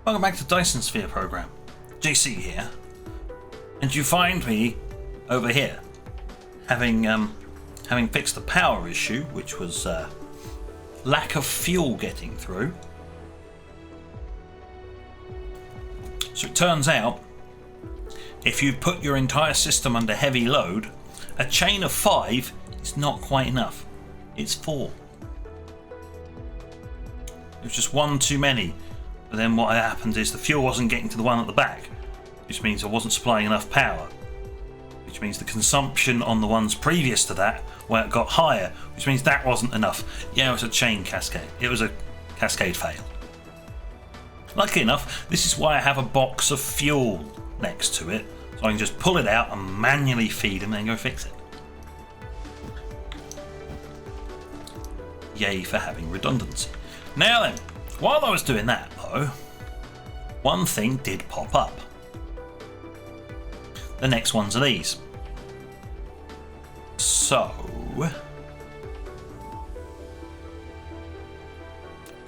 Welcome back to Dyson Sphere Program. JC here. And you find me over here, having fixed the power issue, which was lack of fuel getting through. So it turns out, if you put your entire system under heavy load, a chain of 5 is not quite enough. It's 4. It was just one too many. But then what happened is the fuel wasn't getting to the one at the back, which means I wasn't supplying enough power. Which means the consumption on the ones previous to that, well, it got higher, which means that wasn't enough. Yeah, it was a chain cascade. It was a cascade fail. Luckily enough, this is why I have a box of fuel next to it, so I can just pull it out and manually feed and then go fix it. Yay for having redundancy. Now then, while I was doing that though, one thing did pop up. The next ones are these. So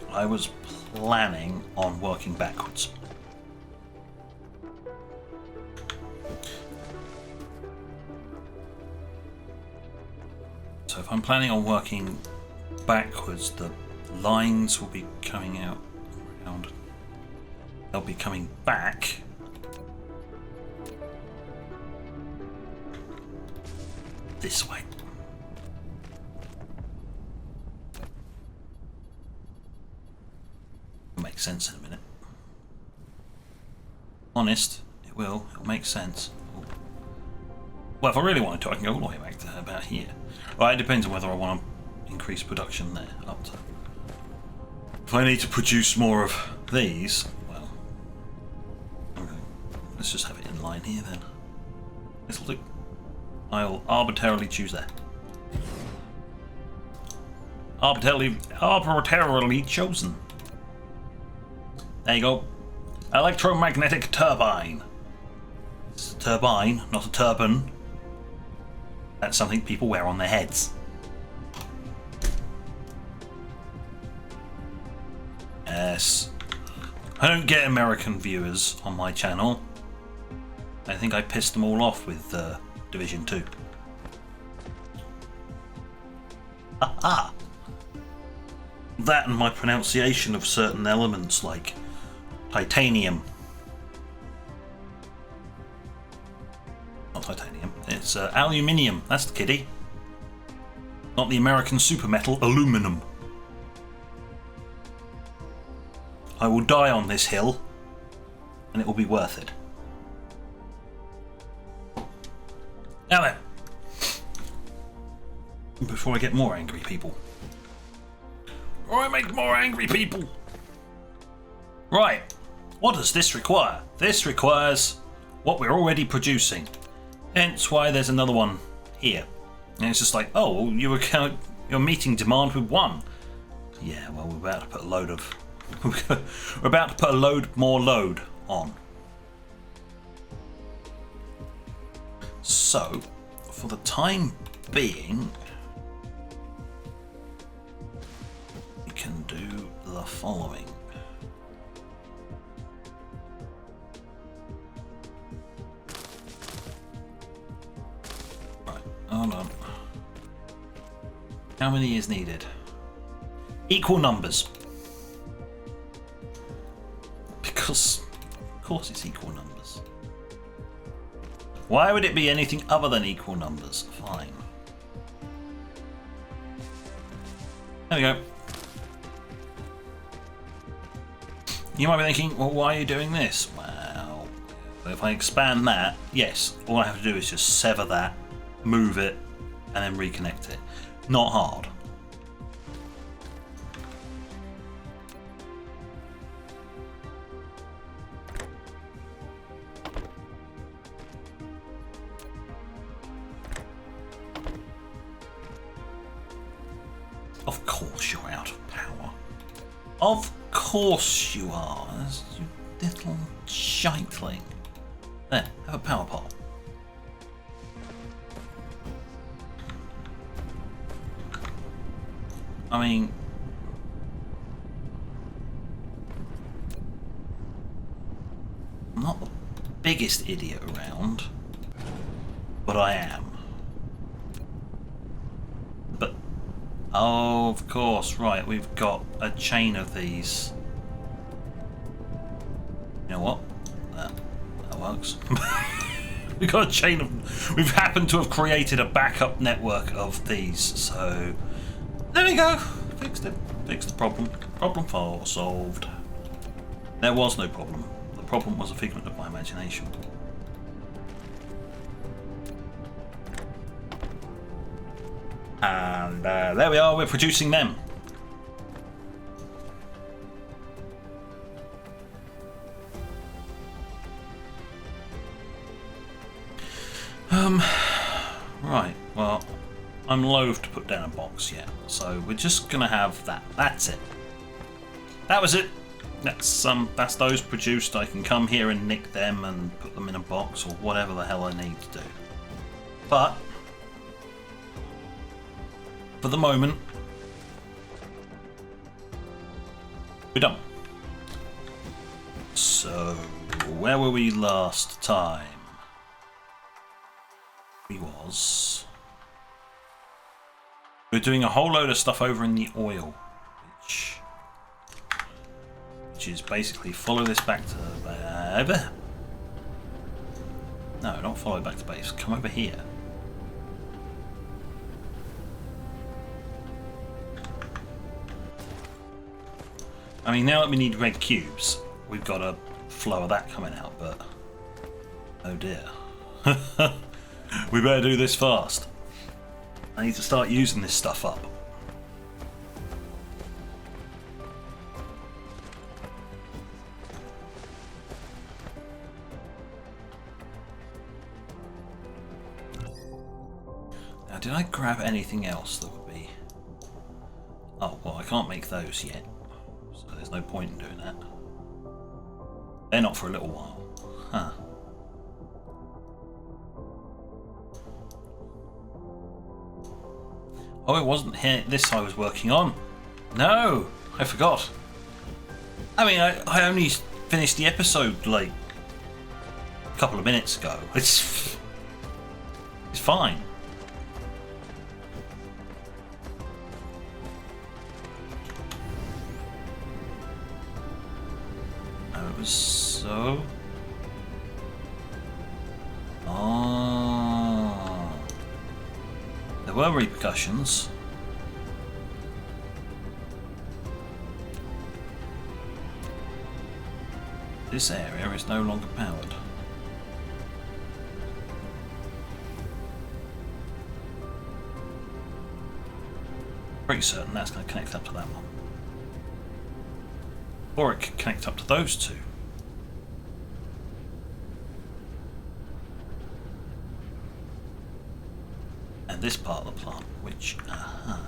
I was planning on working backwards. So if I'm planning on working backwards, the lines will be coming out around. They'll be coming back. This way. It'll make sense in a minute. Honest, it will. It'll make sense. Well, if I really wanted to, I can go all the way back to about here. Well, it depends on whether I want to increase production there up to. If I need to produce more of these, well, let's just have it in line here then. This'll do. I'll arbitrarily choose that. Arbitrarily chosen. There you go. Electromagnetic turbine. It's a turbine, not a turban. That's something people wear on their heads. Yes. I don't get American viewers on my channel. I think I pissed them all off with Division 2. Aha! That and my pronunciation of certain elements like titanium. Not titanium, it's aluminium. That's the kiddie. Not the American super metal, aluminum. I will die on this hill, and it will be worth it. Now then, before I get more angry people. Or I make more angry people. Right, what does this require? This requires what we're already producing. Hence why there's another one here. And it's just like, oh, well, you're meeting demand with one. Yeah, well, we're about to put a load of... we're about to put a load more load on. So, for the time being, we can do the following. Right, hold on. How many is needed? Equal numbers. Because, of course, it's equal numbers. Why would it be anything other than equal numbers? Fine. There we go. You might be thinking, well, why are you doing this? Well, if I expand that, yes, all I have to do is just sever that, move it, and then reconnect it. Not hard. Of course you're out of power. Of course you are, you little shiteling. There, have a power pole. I mean, biggest idiot around, but I am. But, oh, of course, right, we've got a chain of these. You know what? That works. We've got a chain of... We've happened to have created a backup network of these, so... There we go! Fixed it. Fixed the problem. Problem solved. There was no problem. The problem was a figment of my imagination. And there we are, we're producing them. Right, well, I'm loath to put down a box yet, so we're just gonna have that. That's it. That was it. That's those produced. I can come here and nick them and put them in a box or whatever the hell I need to do. But for the moment, we're done. So, where were we last time? We're doing a whole load of stuff over in the oil, which is basically follow this back to no, not follow it back to base. Come over here. I mean, now that we need red cubes, we've got a flow of that coming out, but oh dear. We better do this fast. I need to start using this stuff up. Now, did I grab anything else that would be... Oh, well, I can't make those yet, so there's no point in doing that. They're not for a little while. Huh. Oh, it wasn't here. This I was working on. No, I forgot. I mean, I only finished the episode like a couple of minutes ago. It's fine. It was so. Oh. There were repercussions. This area is no longer powered. Pretty certain that's going to connect up to that one. Or it could connect up to those two. And this part of the plant, which... Of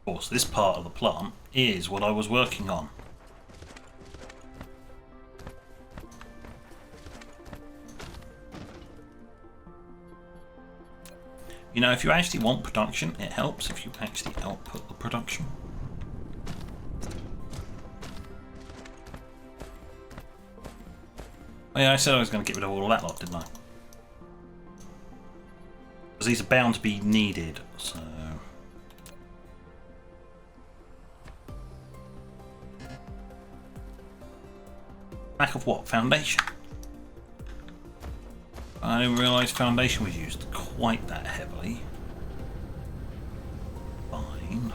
course, this part of the plant is what I was working on. You know, if you actually want production, it helps if you actually output the production. Oh yeah, I said I was going to get rid of all of that lot, didn't I? Because these are bound to be needed, so... Lack of what? Foundation? I didn't realise foundation was used quite that heavily. Fine.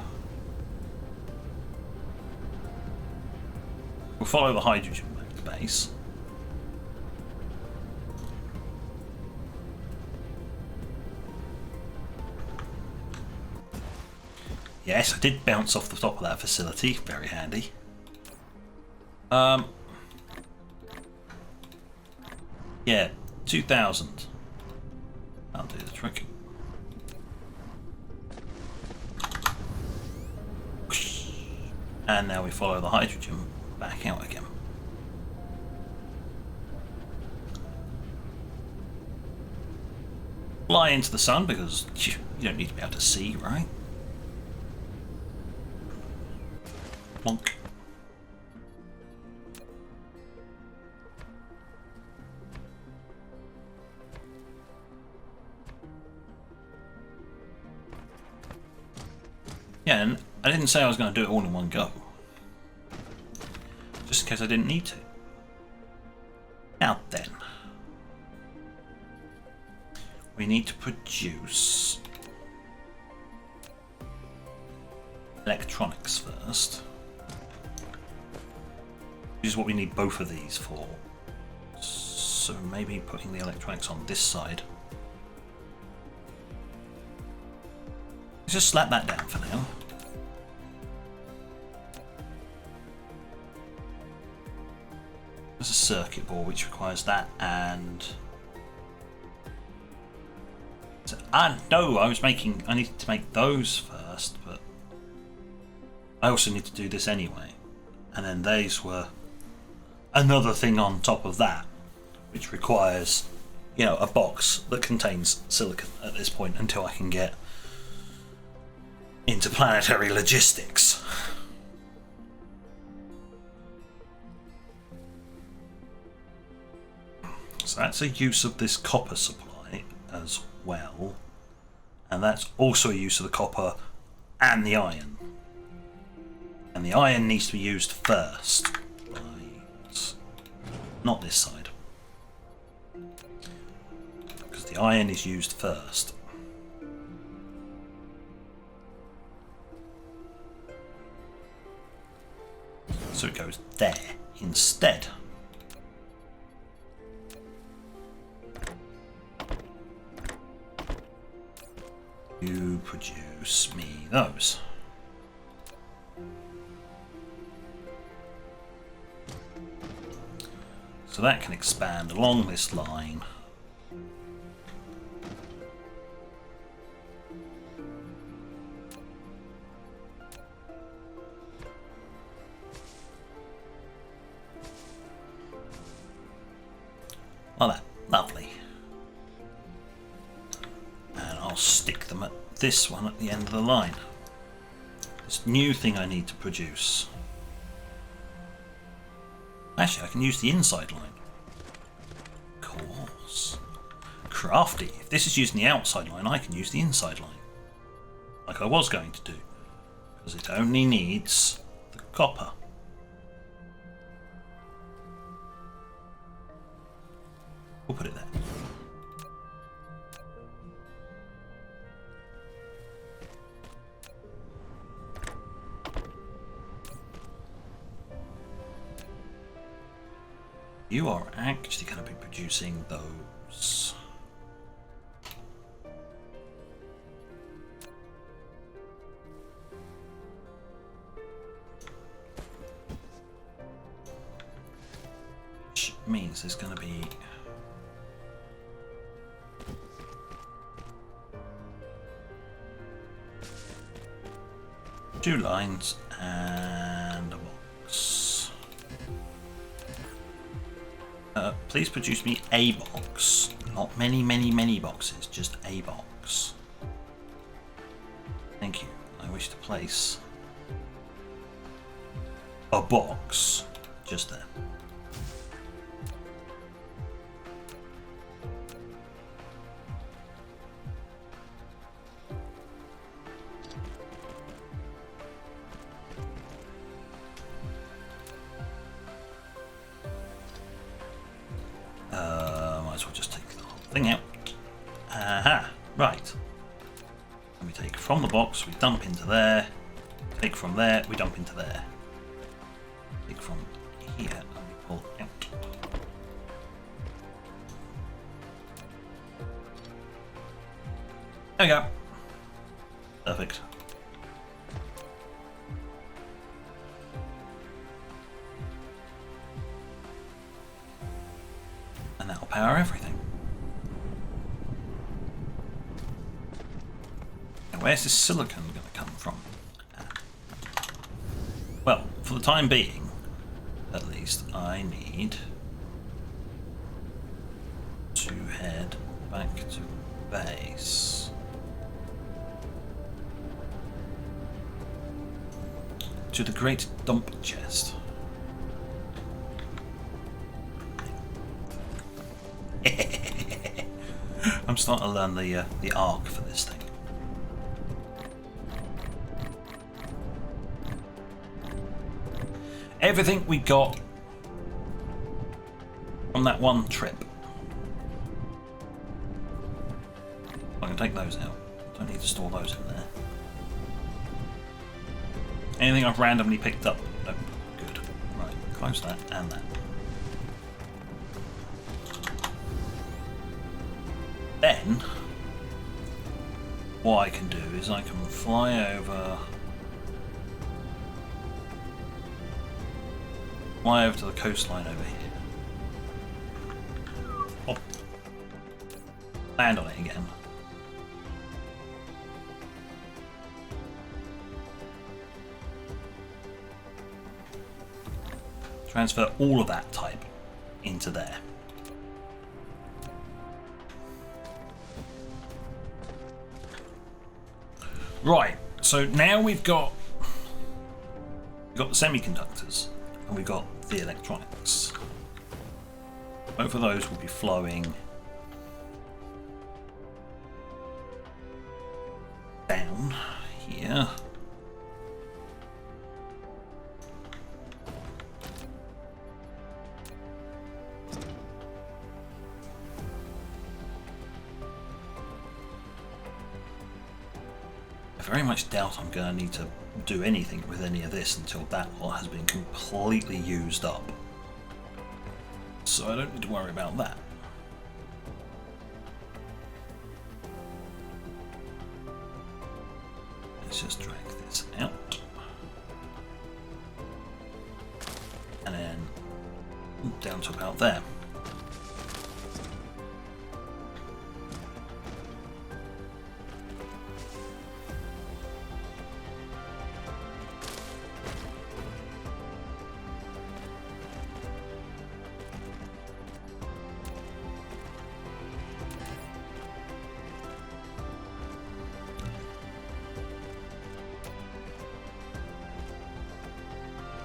We'll follow the hydrogen back to base. Yes, I did bounce off the top of that facility. Very handy. Yeah, 2,000. That'll do the trick. And now we follow the hydrogen back out again. Fly into the sun because you don't need to be able to see, right? Plonk. Yeah, and I didn't say I was going to do it all in one go. Just in case I didn't need to. Now then. We need to produce electronics first. Which is what we need both of these for. So maybe putting the electronics on this side. Let's just slap that down for now. There's a circuit board which requires that, and no, I needed to make those first, but I also need to do this anyway. And then these were another thing on top of that, which requires, you know, a box that contains silicon at this point until I can get interplanetary logistics. So that's a use of this copper supply as well, and that's also a use of the copper and the iron. And the iron needs to be used first. Right. Not this side. Because the iron is used first. So it goes there instead. You produce me those. So that can expand along this line. Like that. Lovely. And I'll stick them at this one at the end of the line. This new thing I need to produce. Actually, I can use the inside line. Of course. Crafty. If this is using the outside line, I can use the inside line. Like I was going to do. Because it only needs the copper. We'll put it there. You are actually going to be producing those. Which means there's going to be two lines and a box. Please produce me a box. Not many, many, many boxes, just a box. Thank you. I wish to place a box just there. Might as well just take the whole thing out. Aha, right. And we take from the box, we dump into there. Take from there, we dump into there. Take from here, and we pull out. There we go. Perfect. And that'll power everything. Now, where's this silicon going to come from? Well, for the time being, at least, I need to head back to base. To the great dump chest. I'm starting to learn the arc for this thing. Everything we got from that one trip. I can take those out. Don't need to store those in there. Anything I've randomly picked up? Nope. Good. Right, close that and that. Then, what I can do is I can fly over to the coastline over here. Oh. Land on it again. Transfer all of that type into there. Right, so now we've got the semiconductors and we've got the electronics. Both of those will be flowing down here. I very much doubt I'm going to need to do anything with any of this until that lot has been completely used up. So I don't need to worry about that. Let's just drag this out. And then down to about there.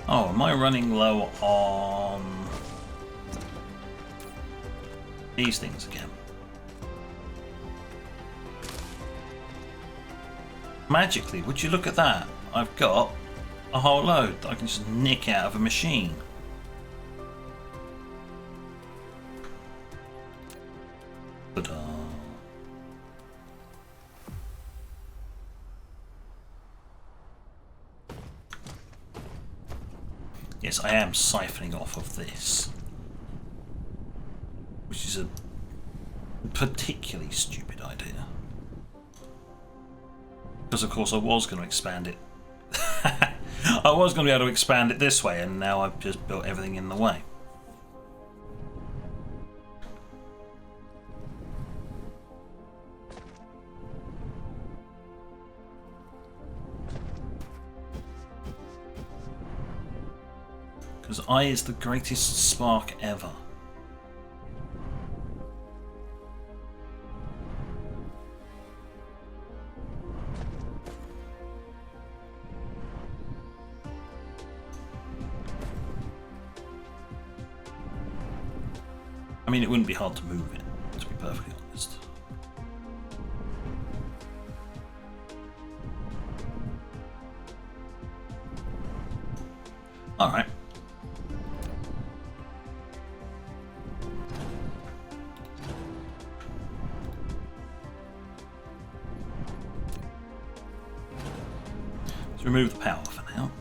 Oh, am I running low on these things again? Magically, would you look at that? I've got a whole load that I can just nick out of a machine. Ta-da. Yes, I am siphoning off of this, which is a particularly stupid idea. Because of course I was going to expand it. I was going to be able to expand it this way, and now I've just built everything in the way. Because I is the greatest spark ever. I mean, it wouldn't be hard to move it, to be perfectly honest. Alright. Let's remove the power for now.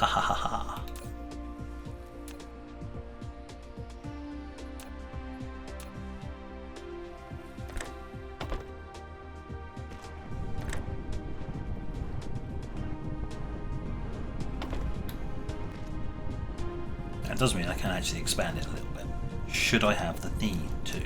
Ha ha ha ha. That does mean I can actually expand it a little bit, should I have the need to.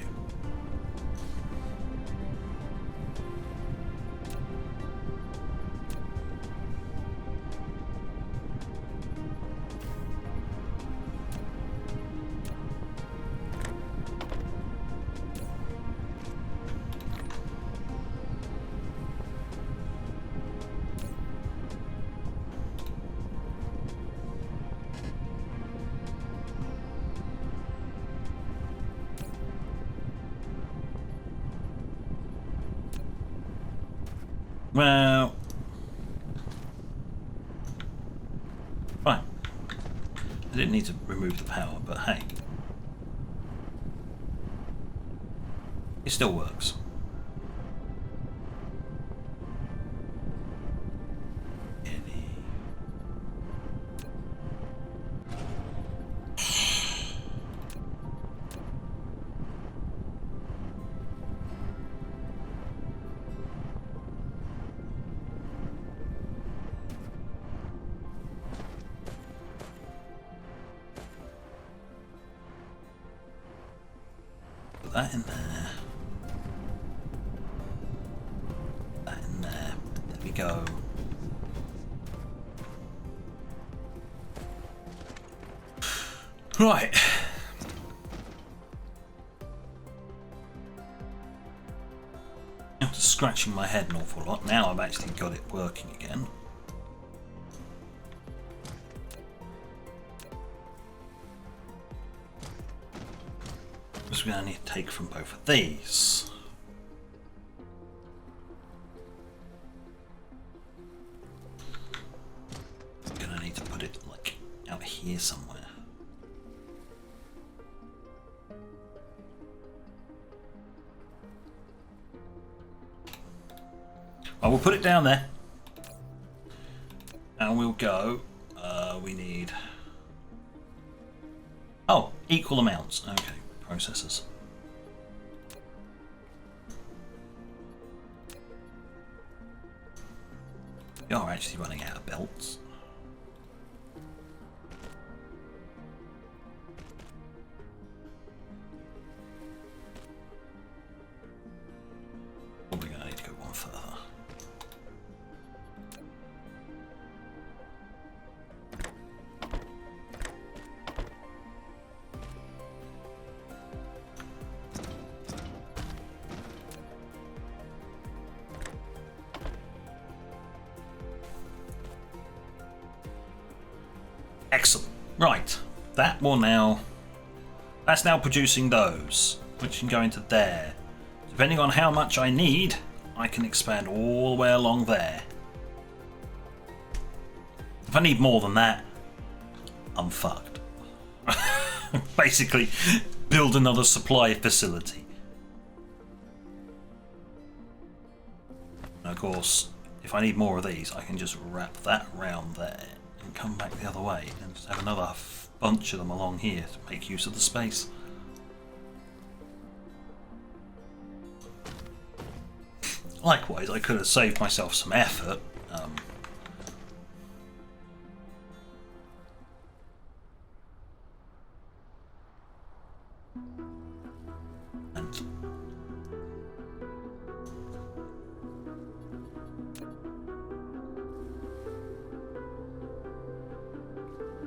Well, fine. I didn't need to remove the power, but hey, it still works. That in there. That in there. There we go. Right. After scratching my head an awful lot, now I've actually got it working again. We're going to need to take from both of these. I'm going to need to put it like out here somewhere. I will put it down there. And we'll go. We need. Oh, equal amounts. Okay. Processors. We are actually running out of belts. Probably going to need to go one further. Excellent. Right, that will now. That's now producing those, which can go into there. Depending on how much I need, I can expand all the way along there. If I need more than that, I'm fucked. Basically, build another supply facility. And of course, if I need more of these, I can just wrap that round there. Come back the other way and just have another bunch of them along here to make use of the space. Likewise, I could have saved myself some effort. And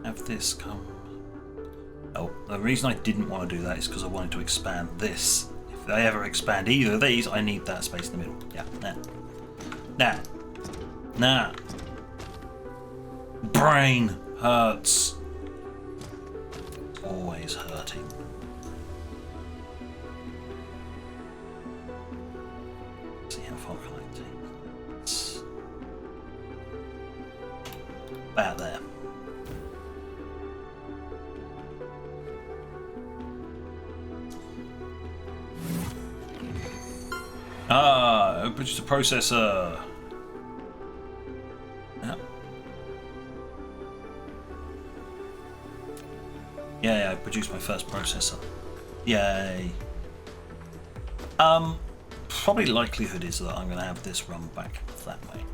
have this come. Oh, the reason I didn't want to do that is because I wanted to expand this. If they ever expand either of these, I need that space in the middle. Yeah, nah. Brain hurts. Always hurting. Let's see how far can I take this? About there. Just a processor. Yep. Yeah, I produced my first processor. Yay. Probably likelihood is that I'm going to have this run back that way.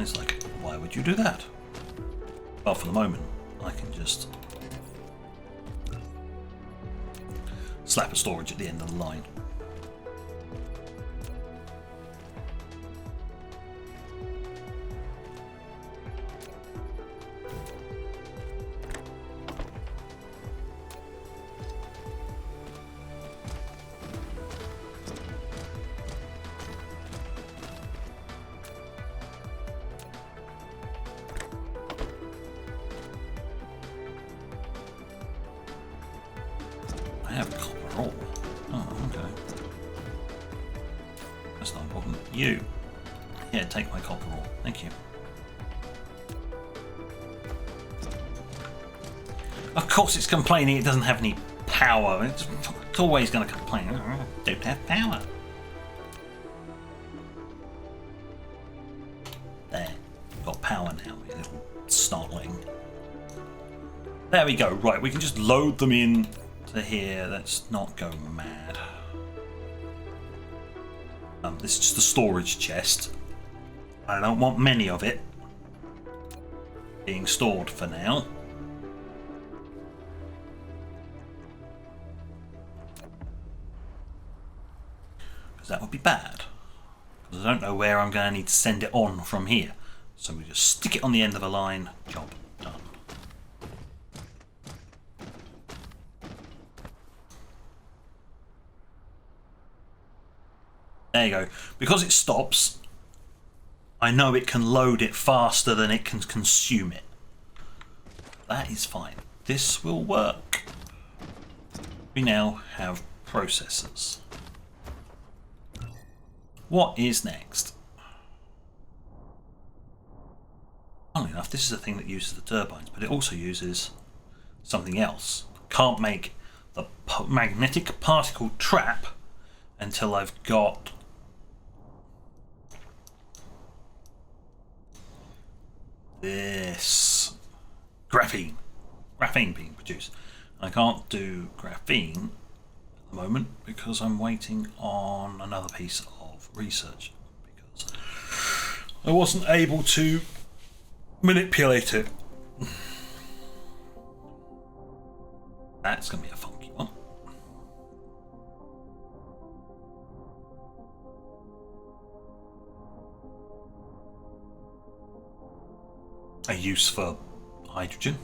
It's like, why would you do that? Well, for the moment, I can just slap a storage at the end of the line. I have copper ore. Oh, okay. That's not important. You. Yeah, take my copper ore. Thank you. Of course it's complaining it doesn't have any power. It's always going to complain. I don't have power. There. Got power now, you little snarling. There we go. Right, we can just load them in to here. Let's not go mad. This is just a storage chest. I don't want many of it being stored for now. Because that would be bad. Because I don't know where I'm going to need to send it on from here. So we just stick it on the end of the line. Job done. There you go. Because it stops, I know it can load it faster than it can consume it. That is fine. This will work. We now have processors. What is next? Funnily enough, this is a thing that uses the turbines, but it also uses something else. Can't make the magnetic particle trap until I've got this graphene being produced. I can't do graphene at the moment because I'm waiting on another piece of research because I wasn't able to manipulate it. That's gonna be a funky one. A use for hydrogen.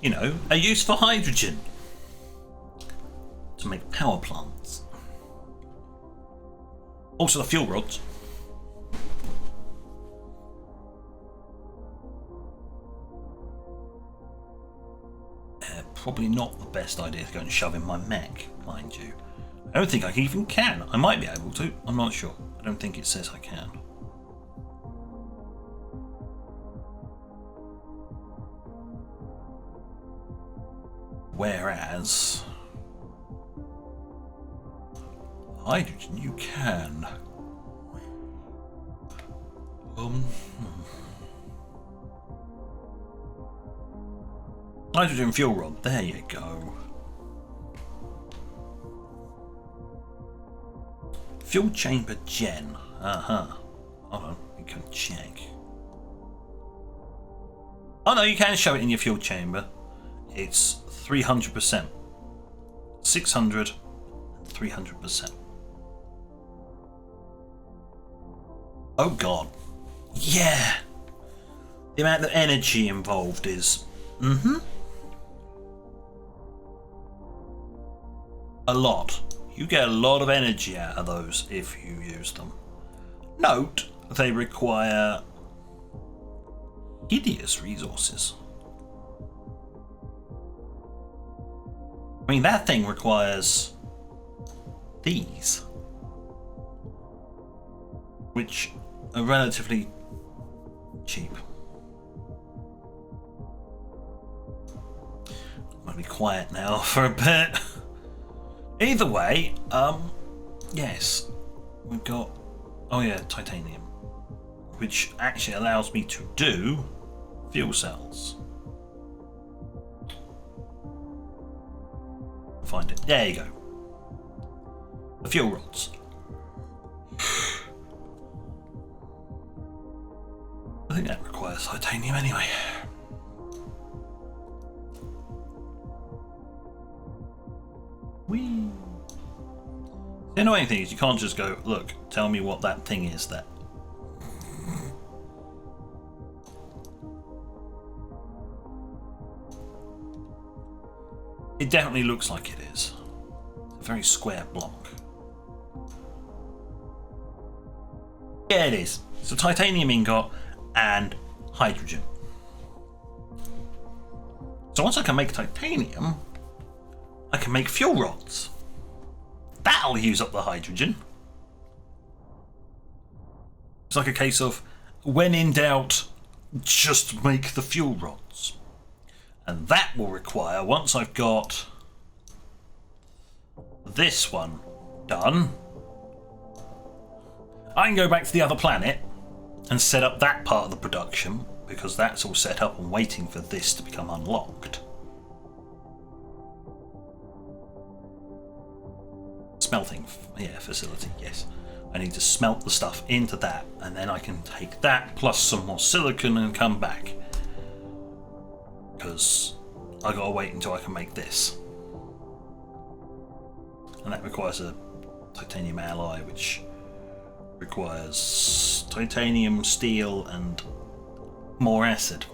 You know, a use for hydrogen to make power plants. Also the fuel rods. Probably not the best idea to go and shove in my mech, mind you. I don't think I even can. I might be able to. I'm not sure. I don't think it says I can. Whereas hydrogen you can. Hydrogen fuel rod, there you go. Fuel chamber gen. Hold on, we can check. Oh no, you can show it in your fuel chamber. It's 300%. 600, 300%. Oh god. Yeah. The amount of energy involved is a lot. You get a lot of energy out of those if you use them. Note, they require hideous resources. I mean, that thing requires these, which are relatively cheap. I'm gonna be quiet now for a bit. Either way, yes, we've got, oh yeah, titanium, which actually allows me to do fuel cells. Find it. There you go. The fuel rods. I think that requires titanium anyway. Whee! The annoying thing is you can't just go, look, tell me what that thing is that. It definitely looks like it is. It's a very square block. Yeah, it is. It's a titanium ingot and hydrogen. So once I can make titanium, I can make fuel rods. That'll use up the hydrogen. It's like a case of, when in doubt, just make the fuel rods. And that will require, once I've got this one done, I can go back to the other planet and set up that part of the production, because that's all set up and waiting for this to become unlocked. Smelting, yeah, facility, yes. I need to smelt the stuff into that, and then I can take that plus some more silicon and come back. Because I gotta wait until I can make this. And that requires a titanium alloy, which requires titanium, steel, and more acid.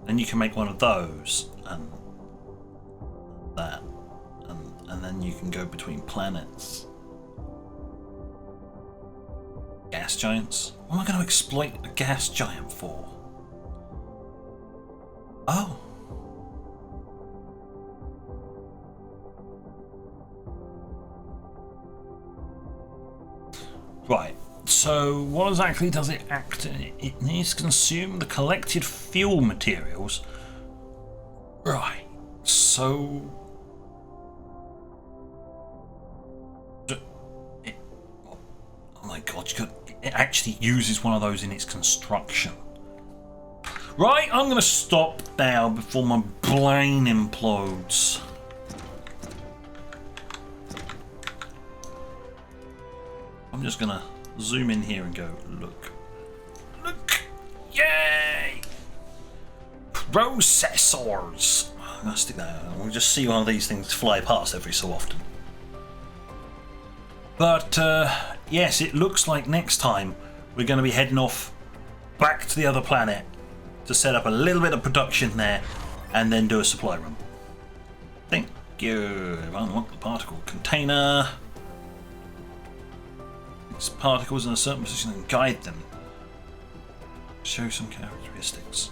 Then you can make one of those, and that. And then you can go between planets. Gas giants? What am I going to exploit a gas giant for? Oh. Right. So what exactly does it act? It needs to consume the collected fuel materials. Right. So oh my god, it actually uses one of those in its construction. Right, I'm going to stop now before my brain implodes. I'm just going to zoom in here and go, look. Look! Yay! Processors! I'm going to stick that out. We'll just see one of these things fly past every so often. But, yes, it looks like next time we're going to be heading off back to the other planet to set up a little bit of production there and then do a supply run. Thank you. Unlock the particle container. These particles in a certain position and guide them. Show some characteristics.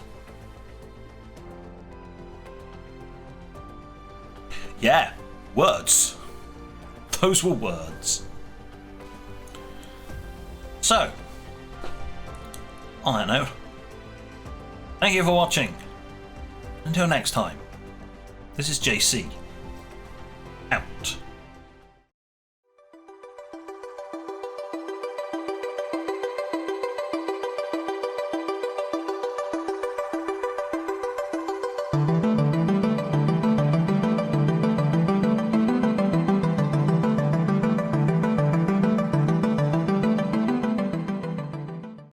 Yeah, words. Those were words. So, on that note, thank you for watching. Until next time, this is JC, out.